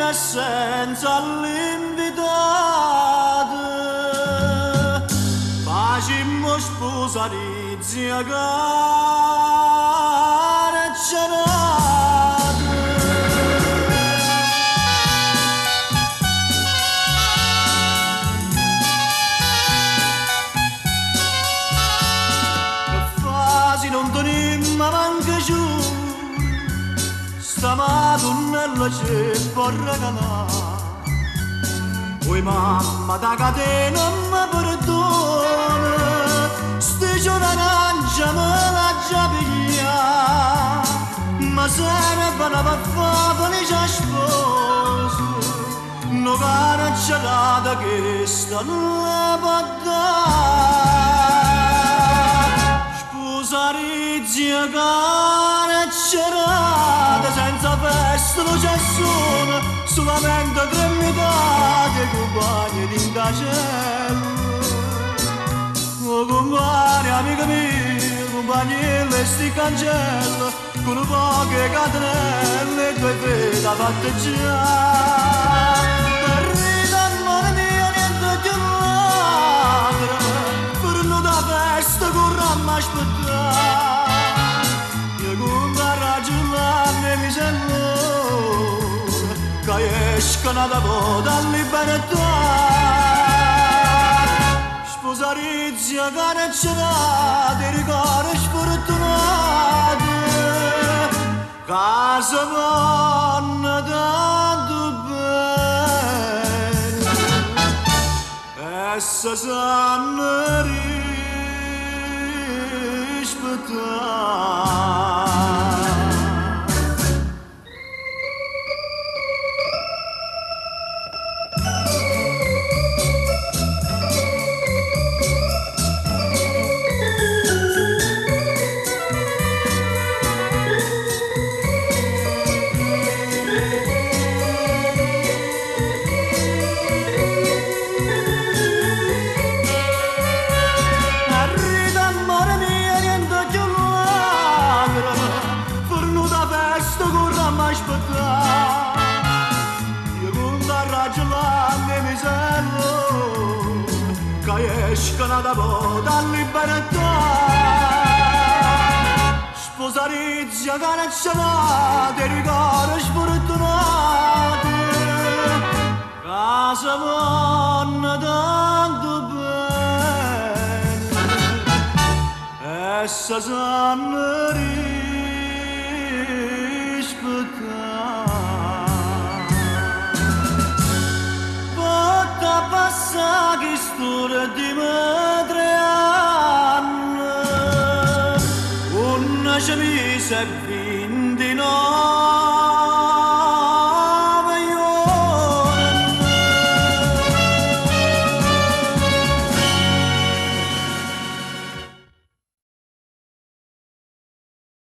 e senza l'invitato facimmo sposalizzi a carecciarate. Che fasi non tenimmo manca giù, sta madonnella ci può regalare. Poi mamma da catena mi perdona, sti giornangia me l'ha già pigliata, ma se ne va per fare felice sposo, no caracciarata che sta non la può dare. Sposarizia caracciarata, senza festa non c'è sole, solamente tre metà dei compagni di cacello. Oh compagni, amica mia, compagnelle sti cancello, con poche catenelle e due fette fatte già. Per rida amore mio niente più lacrime, per non da festa corrammo a aspettare. Io con la ragione mi sento che escono da voi da libertà. Sposarizia carecciarate, ricordi sfortunate, casa vanno tanto bene e se sanno rispettare. Io con la ragione mi sento che escono da voi da libertà. Sposarizia carecciarate, ricordi sfortunate, casa vanno tanto bene e se sanno passa che storia di me 3 anni, una camisa